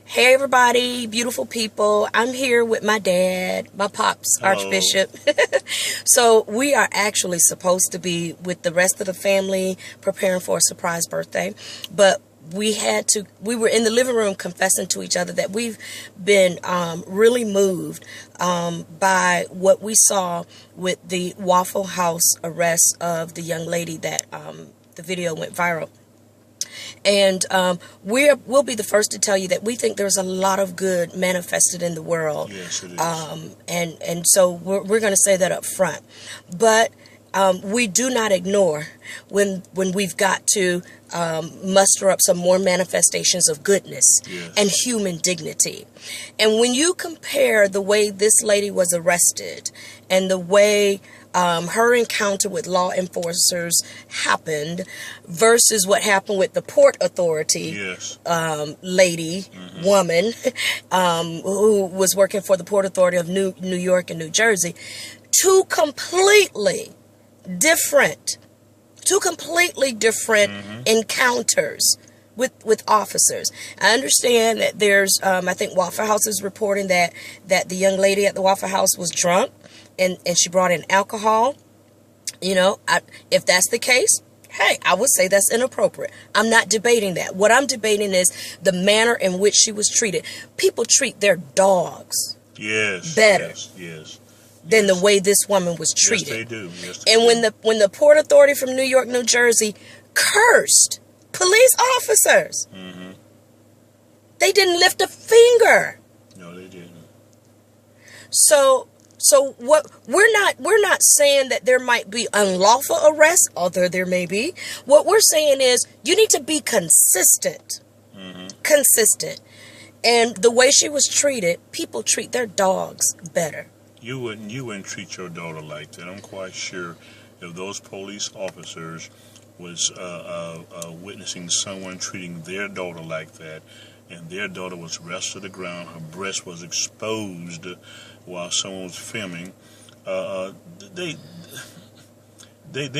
Hey everybody, beautiful people. I'm here with my dad, my pops, Hello. Archbishop. So we are actually supposed to be with the rest of the family preparing for a surprise birthday. But we were in the living room confessing to each other that we've been really moved by what we saw with the Waffle House arrest of the young lady that the video went viral. And we'll be the first to tell you that we think there's a lot of good manifested in the world. Yes, it is. And so we're going to say that up front. But we do not ignore when we've got to muster up some more manifestations of goodness and human dignity. And when you compare the way this lady was arrested and the way her encounter with law enforcers happened versus what happened with the Port Authority woman who was working for the Port Authority of New York and New Jersey, two completely different encounters with officers. I understand that there's I think Waffle House is reporting that the young lady at the Waffle House was drunk and she brought in alcohol. You know, if that's the case, hey, I would say that's inappropriate. I'm not debating that. What I'm debating is the manner in which she was treated. People treat their dogs better than the way this woman was treated. Yes, they do. And when the Port Authority from New York, New Jersey cursed police officers, they didn't lift a finger. No, they didn't. So what we're not saying that there might be unlawful arrests, although there may be. What we're saying is you need to be consistent. Consistent. And the way she was treated, people treat their dogs better. You wouldn't treat your daughter like that. I'm quite sure if those police officers was witnessing someone treating their daughter like that, and their daughter was wrestled to the ground, her breast was exposed while someone was filming, they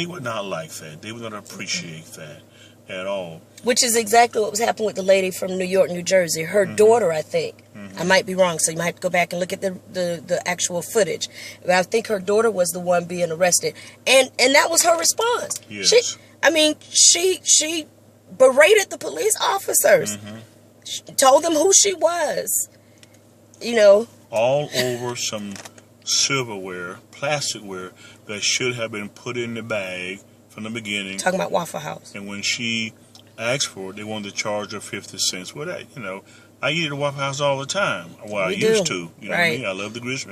would not like that. They would not appreciate that at all. Which is exactly what was happening with the lady from New York, New Jersey. Her daughter, I think. I might be wrong, so you might have to go back and look at the actual footage. But I think her daughter was the one being arrested. And that was her response. Yes. She berated the police officers. She told them who she was. You know. All over some silverware, plasticware that should have been put in the bag from the beginning. Talking about Waffle House. And when she asked for it, they wanted to charge her 50 cents. Well, that, I eat at Waffle House all the time. Well, I used to. You know what I mean? I love the grits.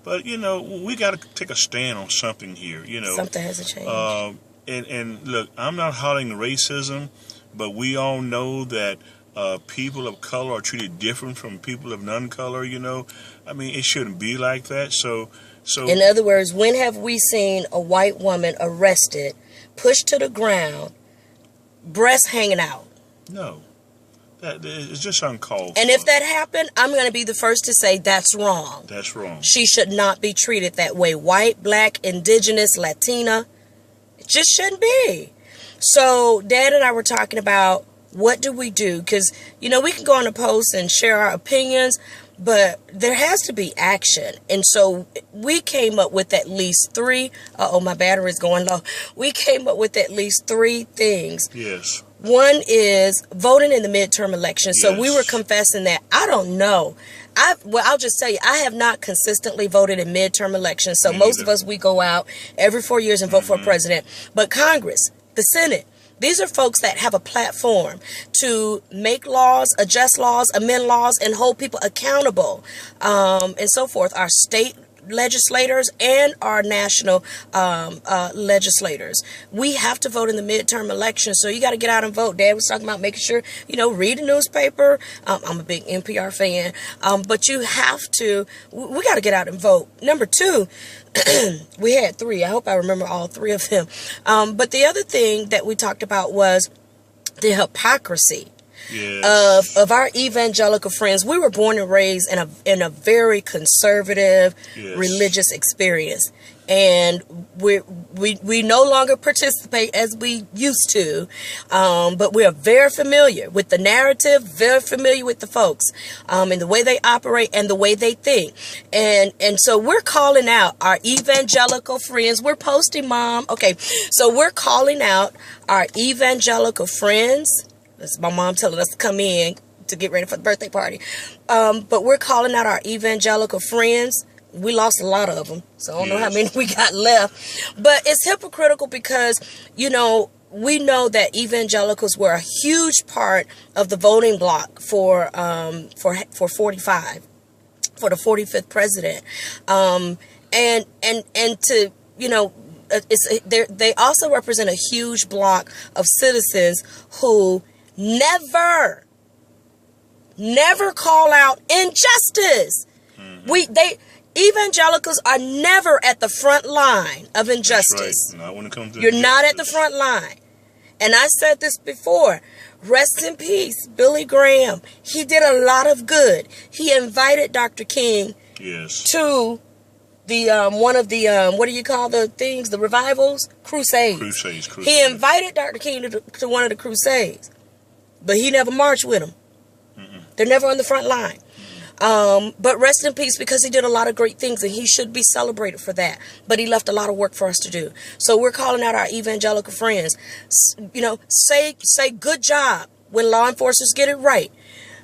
But, we got to take a stand on something here, Something has to change. And look, I'm not hollering racism, but we all know that people of color are treated different from people of non-color, I mean, it shouldn't be like that. So in other words, when have we seen a white woman arrested, pushed to the ground, breasts hanging out? No. It's just uncalled for. And if that happened, I'm going to be the first to say that's wrong. That's wrong. She should not be treated that way. White, black, indigenous, Latina. It just shouldn't be. So Dad and I were talking about what do we do? Because, we can go on a post and share our opinions, but there has to be action. And so we came up with at least three. My battery's going low. We came up with at least three things. Yes. One is voting in the midterm election. So we were confessing that. I don't know. I'll just tell you, I have not consistently voted in midterm elections. So most of us, we go out every 4 years and vote for a president. But Congress, the Senate, these are folks that have a platform to make laws, adjust laws, amend laws, and hold people accountable, and so forth. Our state legislators and our national legislators. We have to vote in the midterm election, so you got to get out and vote. Dad was talking about making sure, read the newspaper. I'm a big NPR fan, but you have to, we got to get out and vote. Number two, we had three. I hope I remember all three of them. But the other thing that we talked about was the hypocrisy of our evangelical friends. We were born and raised in a very conservative religious experience. and we no longer participate as we used to, but we are very familiar with the narrative, very familiar with the folks, and the way they operate and the way they think, and so we're calling out our evangelical friends. We're posting, Mom. Okay, so we're calling out our evangelical friends. That's my mom telling us to come in to get ready for the birthday party, but we're calling out our evangelical friends. We lost a lot of them, so I don't know how many we got left. But it's hypocritical because, we know that evangelicals were a huge part of the voting bloc for 45, for the 45th president, and to they also represent a huge block of citizens who never call out injustice. Evangelicals are never at the front line of injustice. Right. Not when it comes to You're injustice. not at the front line. And I said this before. Rest in peace, Billy Graham. He did a lot of good. He invited Dr. King to the one of the what do you call the things? The revivals? Crusades. He invited Dr. King to one of the crusades. But he never marched with him. They're never on the front line. But rest in peace, because he did a lot of great things and he should be celebrated for that. But he left a lot of work for us to do. So we're calling out our evangelical friends. Say good job when law enforcement get it right.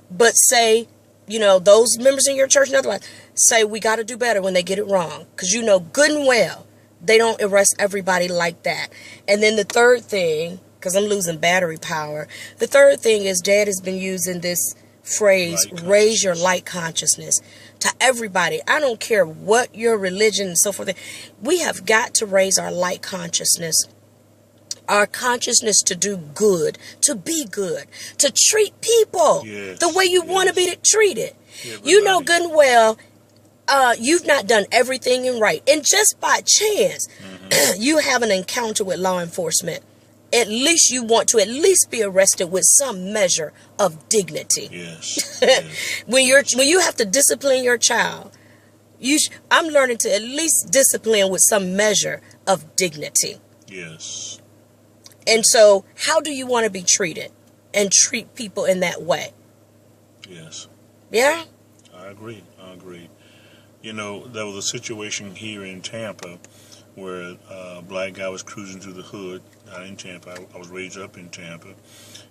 But say, those members in your church and otherwise, say we got to do better when they get it wrong. Because good and well, they don't arrest everybody like that. And then the third thing, because I'm losing battery power, the third thing is Dad has been using this phrase, raise your light consciousness, to everybody. I don't care what your religion and so forth. We have got to raise our light consciousness, our consciousness to do good, to be good, to treat people the way you want to be treated. You know good and well, you've not done everything in right. And just by chance, you have an encounter with law enforcement. At least you want to at least be arrested with some measure of dignity. Yes. When you have to discipline your child, I'm learning to at least discipline with some measure of dignity. Yes. And so, how do you want to be treated and treat people in that way? Yes. Yeah? I agree. There was a situation here in Tampa where a black guy was cruising through the hood, not in Tampa. I was raised up in Tampa.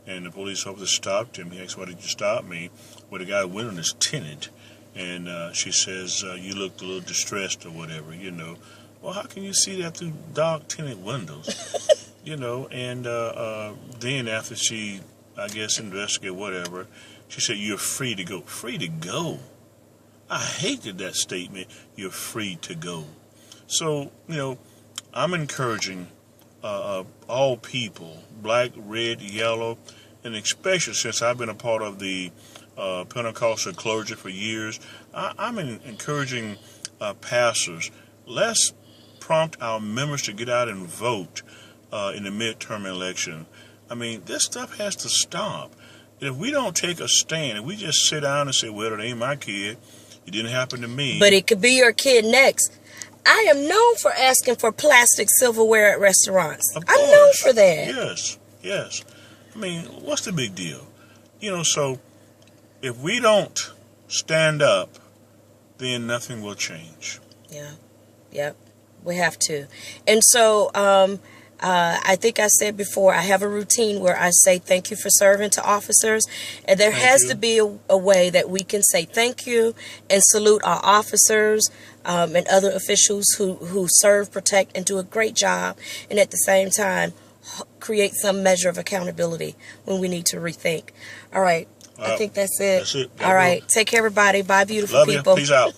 And the police officer stopped him. He asked, "Why did you stop me?" Well, the guy went on his tenant. And she says, "You looked a little distressed or whatever, Well, how can you see that through dark tenant windows? And then after she, I guess, investigated whatever, she said, "You're free to go." Free to go? I hated that statement, "You're free to go." So, I'm encouraging all people, black, red, yellow, and especially since I've been a part of the Pentecostal clergy for years, I'm encouraging pastors, let's prompt our members to get out and vote in the midterm election. I mean, this stuff has to stop. If we don't take a stand, if we just sit down and say, "Well, it ain't my kid, it didn't happen to me." But it could be your kid next. I am known for asking for plastic silverware at restaurants. I'm known for that. Yes. I mean, what's the big deal? So if we don't stand up, then nothing will change. Yeah. Yep. We have to. And so I think I said before, I have a routine where I say thank you for serving to officers. And there has to be a way that we can say thank you and salute our officers and other officials who serve, protect, and do a great job. And at the same time, create some measure of accountability when we need to rethink. All right. I think that's it. That's it. All right. Take care, everybody. Bye, beautiful Love people. You. Peace out.